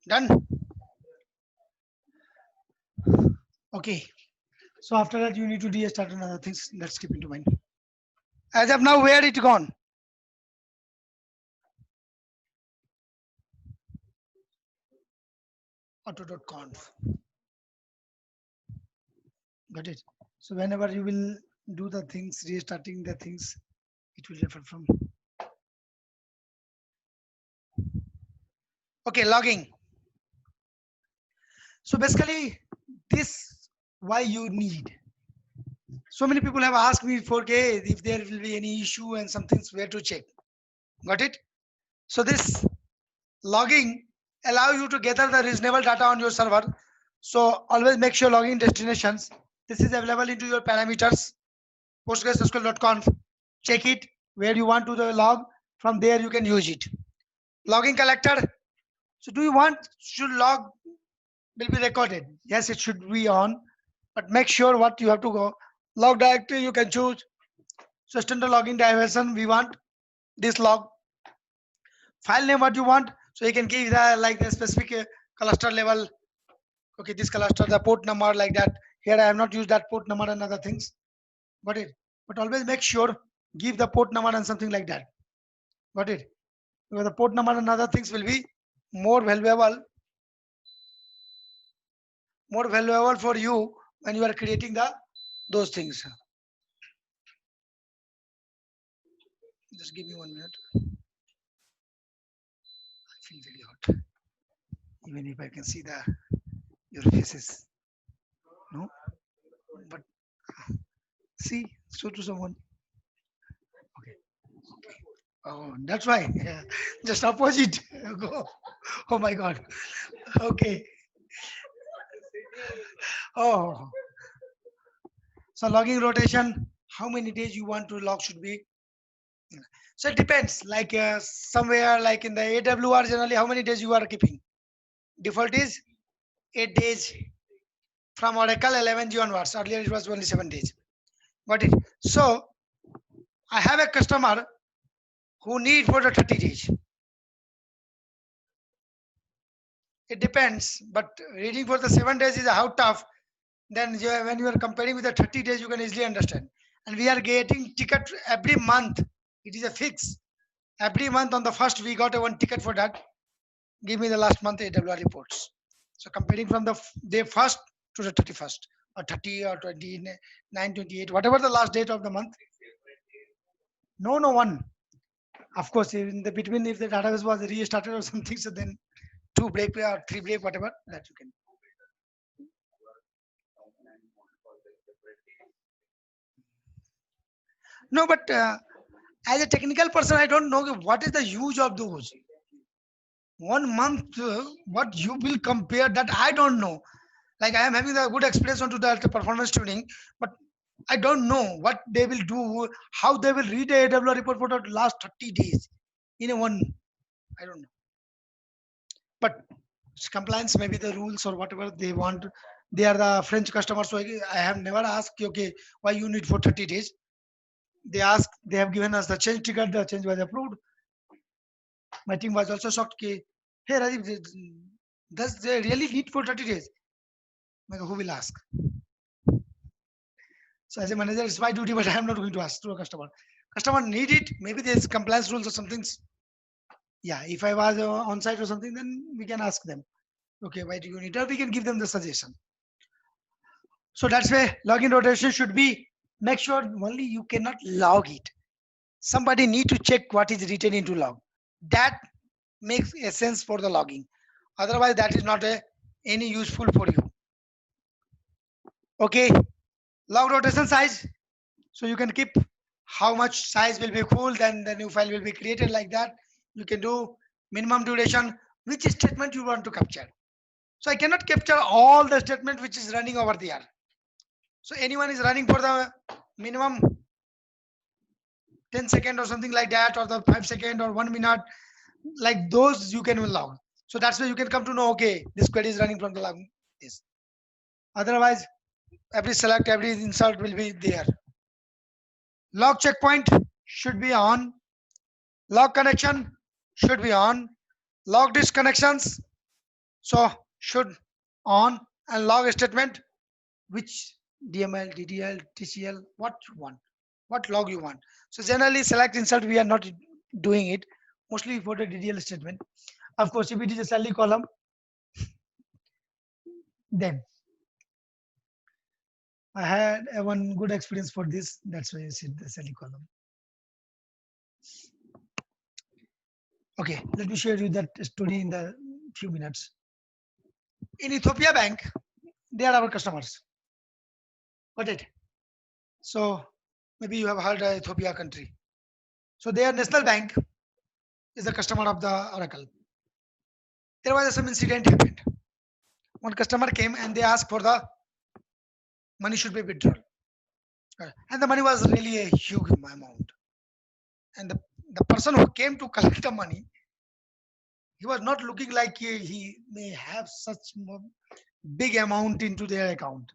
Done. Okay. So after that, you need to restart another things. Let's keep into mind. As of now, where it gone? Auto.conf. Got it. So whenever you will do the things, restarting the things, it will refer from. Okay, logging. So basically, this why you need. So many people have asked me for okay, if there will be any issue and some things where to check. Got it? So this logging allow you to gather the reasonable data on your server. So always make sure login destinations. This is available into your parameters. PostgreSQL.conf. Check it where you want to the log. From there you can use it. Logging collector. So do you want should log will be recorded? Yes, it should be on, but make sure what you have to go. Log directory you can choose. So standard logging diversion we want this log. File name what you want. So you can give the like the specific cluster level. Okay, this cluster the port number like that. Here I have not used that port number and other things. Got it? But always make sure give the port number and something like that. Got it? Because the port number and other things will be more valuable for you when you are creating the those things. Just give me 1 minute. I feel very hot. Even if I can see the your faces. No? But see, show to someone. Okay. Oh, that's why. Yeah. Just opposite. Go. Oh my god. Okay. Oh. So logging rotation, how many days you want to log should be? So it depends. Like somewhere like in the AWR generally, how many days you are keeping? Default is 8 days from Oracle 11G onwards. Earlier it was only 7 days. Got it? So I have a customer who need for the 30 days. It depends, but reading for the 7 days is how tough. Then when you are comparing with the 30 days, you can easily understand. And we are getting ticket every month It is a fix. Every month on the first, we got a one ticket for that. Give me the last month AWR reports. So comparing from the day first to the 31st or 30 or 29, 28, whatever the last date of the month. No, no one. Of course, in the between, if the database was restarted or something, so then two break or three break, whatever that you can. No, but as a technical person, I don't know what is the use of those. 1 month, what you will compare that I don't know. Like I am having a good experience onto that performance tuning, but I don't know what they will do, how they will read a AWR report for the last 30 days in a one. I don't know. But it's compliance, maybe the rules or whatever they want. They are the French customers, so I have never asked, okay, why you need for 30 days. They ask, they have given us the change ticket, the change was approved. My team was also shocked, hey Rajiv, does they really need for 30 days? Who will ask? So as a manager, it's my duty, but I am not going to ask to a customer. Customer need it, maybe there's compliance rules or something. Yeah, if I was on site or something, then we can ask them. Okay, why do you need it? Or we can give them the suggestion. So that's why login rotation should be, make sure only you cannot log it. Somebody need to check what is written into log. That makes a sense for the logging. Otherwise, that is not any useful for you. Okay, log rotation size. So you can keep how much size will be full, then the new file will be created like that. You can do minimum duration, which statement you want to capture. So I cannot capture all the statement which is running over there. So anyone is running for the minimum 10 second or something like that, or the 5 second or 1 minute, like those you can log. So that's why you can come to know, okay, this query is running from the log. This. Otherwise, every select, every insert will be there. Log checkpoint should be on. Log connection should be on. Log disconnections, so should on, and log statement, which DML, DDL, TCL, what you want, what log you want. So generally select insert, we are not doing it, mostly for the DDL statement. Of course, if it is a salary column, then I had a one good experience for this. That's why I said the salary column. Okay, let me share you that story in the few minutes. In Ethiopia Bank, they are our customers. Got it? So maybe you have heard Ethiopia country. So their national bank is a customer of the Oracle. There was some incident happened. One customer came and they asked for the money should be withdrawn. And the money was really a huge amount. And the person who came to collect the money, he was not looking like he may have such big amount into their account.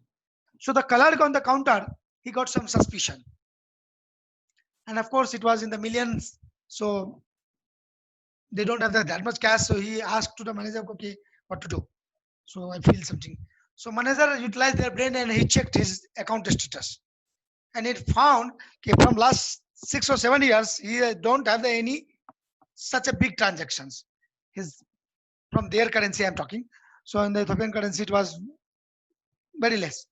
So the clerk on the counter, he got some suspicion. And of course, it was in the millions. So they don't have that much cash. So he asked to the manager, okay, what to do? So I feel something. So manager utilized their brain and he checked his account status. And it found okay, from last 6 or 7 years, he don't have any such a big transactions. His from their currency I'm talking. So in the Ethiopian currency, it was very less.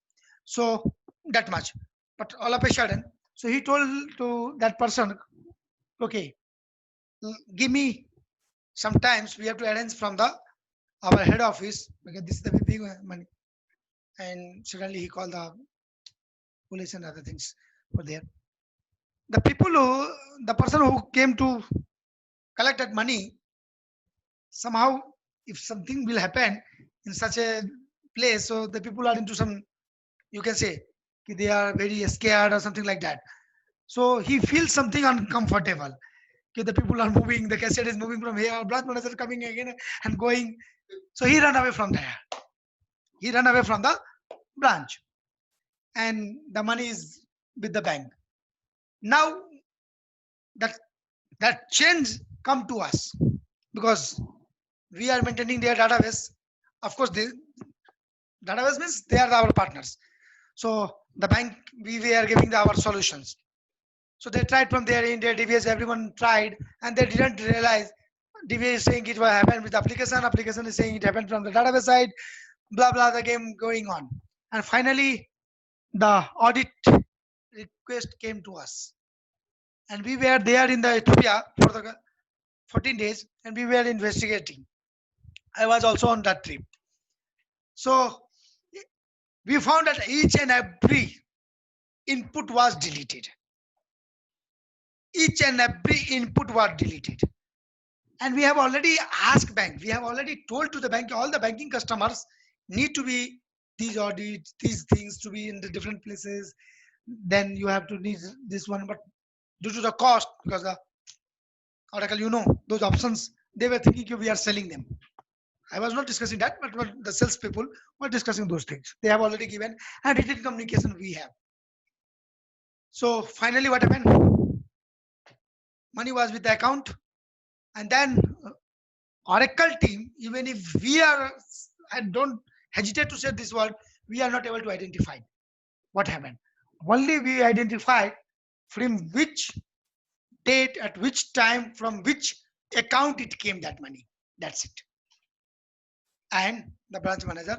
So that much. But all of a sudden, so he told to that person, okay, give me sometimes we have to arrange from the our head office because this is the big money. And suddenly he called the police and other things for there. The people who the person who came to collect that money, somehow if something will happen in such a place, so the people are into some, you can say they are very scared or something like that. So he feels something uncomfortable. Okay, the people are moving, the cassette is moving from here, branch manager coming again and going. So he ran away from there. He ran away from the branch. And the money is with the bank. Now that change come to us because we are maintaining their database. Of course, the database means they are our partners. So the bank, we are giving our solutions. So they tried from their India DBS, everyone tried, and they didn't realize DBS is saying it will happen with application, application is saying it happened from the database side, blah blah the game going on. And finally the audit request came to us. And we were there in the Ethiopia for the 14 days and we were investigating. I was also on that trip. So we found that each and every input was deleted. Each and every input was deleted. And we have already asked bank, we have already told to the bank, all the banking customers need to be these audits, these things to be in the different places. Then you have to need this one, but due to the cost, because the Oracle, those options, they were thinking we are selling them. I was not discussing that, but the sales people were discussing those things. They have already given and written communication we have. So finally, what happened? Money was with the account, and then Oracle team, even if we are, I don't hesitate to say this word, we are not able to identify what happened. Only we identified from which date, at which time, from which account it came that money. That's it. And the branch manager,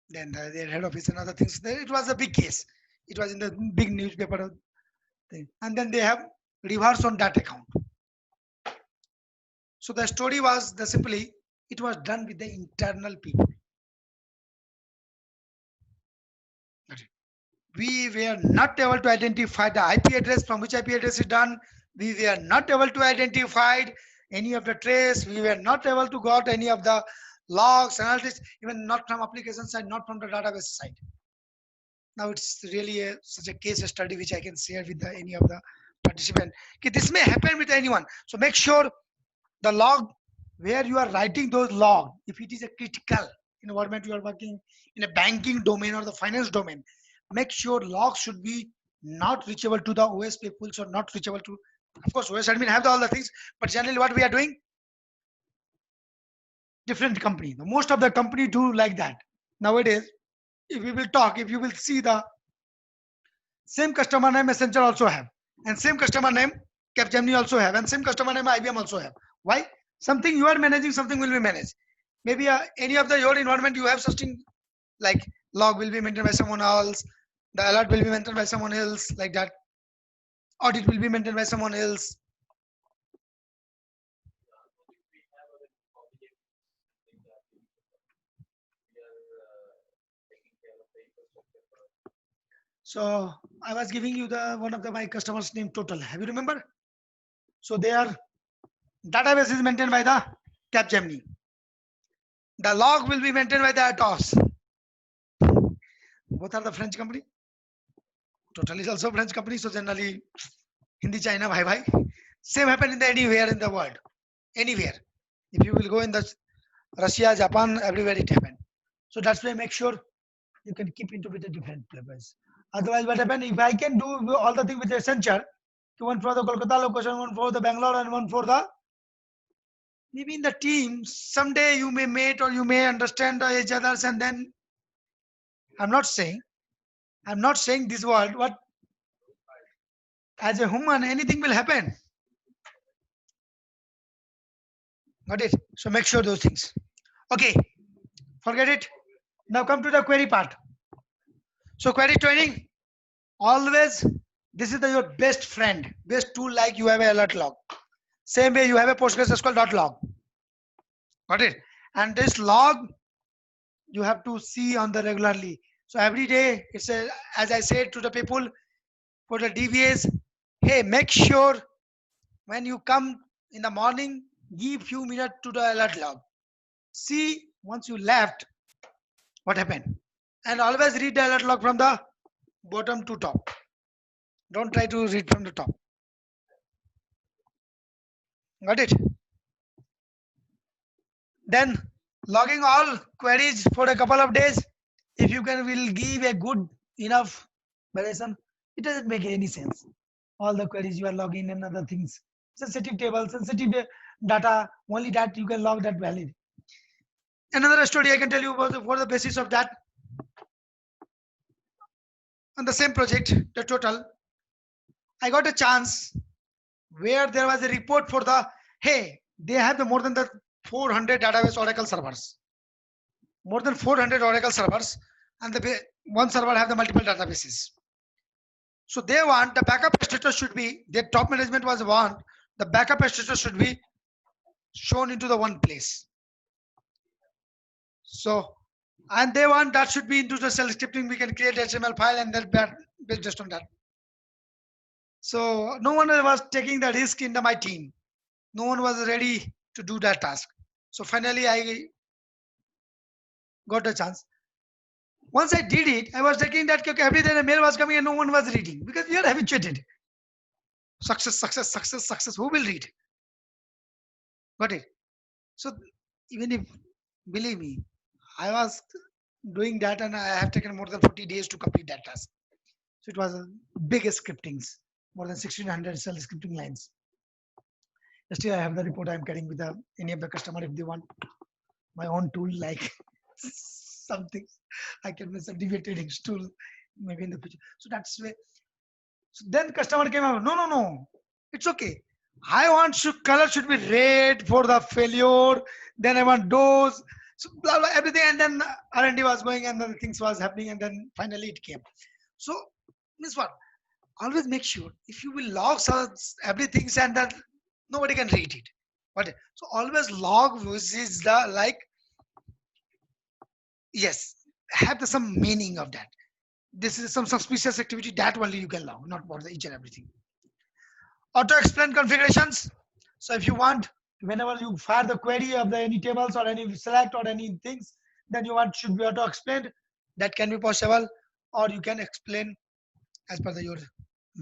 then their head office and other things. It was a big case. It was in the big newspaper thing. And then they have reverse on that account. So the story was simply, it was done with the internal people. We were not able to identify the IP address from which IP address is done. We were not able to identify any of the trace. We were not able to got any of the logs, analytics, even not from application side, not from the database side. Now it's really such a case study which I can share with any of the participant. Okay, this may happen with anyone. So make sure the log where you are writing those log, if it is a critical environment, you are working in a banking domain or the finance domain, make sure logs should be not reachable to the OS people, or not reachable to, of course, OS admin have all the things, but generally what we are doing, different company. Most of the company do like that. Nowadays, if we will talk, if you will see the same customer name Accenture also have, and same customer name Capgemini also have, and same customer name IBM also have. Why? Something you are managing, something will be managed. Maybe any of your environment you have something like log will be maintained by someone else, the alert will be maintained by someone else, like that. Audit will be maintained by someone else. So I was giving you the one of my customers name Total. Have you remember? So their database is maintained by the Capgemini. The log will be maintained by the Atos. Both are the French company. Total is also French company. So generally, Hindi, China, bye bye. Same happen in the anywhere in the world. Anywhere. If you will go in the Russia, Japan, everywhere it happen. So that's why make sure you can keep into with the different flavors. Otherwise, what happen if I can do all the thing with Accenture, one for the Kolkata location, one for the Bangalore, and one for the maybe in the team. Someday you may meet or you may understand each others, and then I'm not saying this word. What as a human, anything will happen. Got it? So make sure those things. Okay, forget it. Now come to the query part. So query training, always this is your best friend, best tool. Like you have a alert log, same way you have a PostgreSQL.log. Got it? And this log you have to see on the regularly. So every day it's a, as I said to the people for the DBAs, hey, make sure when you come in the morning, give few minutes to the alert log. See once you left, what happened? And always read the alert log from the bottom to top. Don't try to read from the top. Got it? Then logging all queries for a couple of days. If you can will give a good enough variation, it doesn't make any sense. All the queries you are logging and other things. Sensitive table, sensitive data, only that you can log that valid. Another story I can tell you about for the basis of that. On the same project, the Total, I got a chance where there was a report for the, hey, they have the more than the 400 database Oracle servers, more than 400 Oracle servers, and one server have the multiple databases. So they want the backup status should be, their top management was want the backup status should be shown into the one place. So, and they want that should be into the shell scripting. We can create HTML file and then build just on that. So no one was taking the risk in my team. No one was ready to do that task. So finally I got a chance. Once I did it, I was taking that every day a mail was coming and no one was reading because we are habituated. Success, success, success, success. Who will read? Got it? So even if, believe me, I was doing that and I have taken more than 40 days to complete that task. So it was a big scriptings, more than 1600 cell scripting lines. Still, I have the report I'm carrying with any of the customer if they want my own tool like something. I can make some DBA trading tool maybe in the future. So that's way. So then customer came out. No, no, no. It's okay. I want color should be red for the failure. Then I want those. So blah, blah, everything. And then R&D was going and then things was happening and then finally it came. So means what? Always make sure if you will log everything and that nobody can read it. But so always log is the like, yes, have the some meaning of that. This is some suspicious activity that only you can log, not for the each and everything. Auto explain configurations. So if you want, whenever you fire the query of the any tables or any select or any things, then you want should be auto explained. That can be possible, or you can explain as per your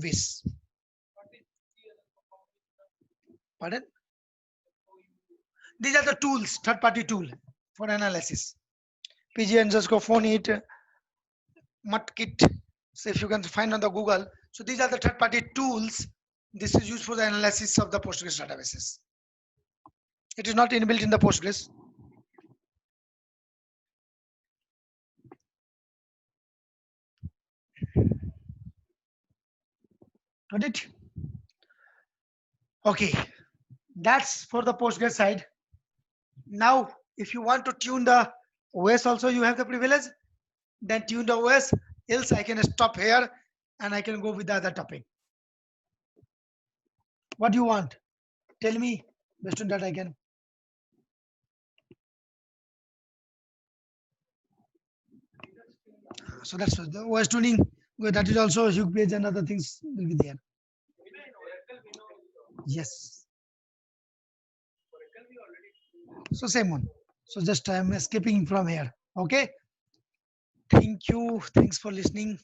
wish. Pardon? These are the tools, third-party tool for analysis. PG underscore phone it, mutkit. So if you can find on the Google. So these are the third-party tools. This is used for the analysis of the Postgres databases. It is not inbuilt in the Postgres. Got it? Okay, that's for the Postgres side. Now, if you want to tune the OS also, you have the privilege. Then tune the OS. Else, I can stop here and I can go with the other topic. What do you want? Tell me. Based on that, I can. So that's the OS tuning. That is also a huge page and other things will be there. Yes. So same one. So just I'm escaping from here. Okay. Thank you. Thanks for listening.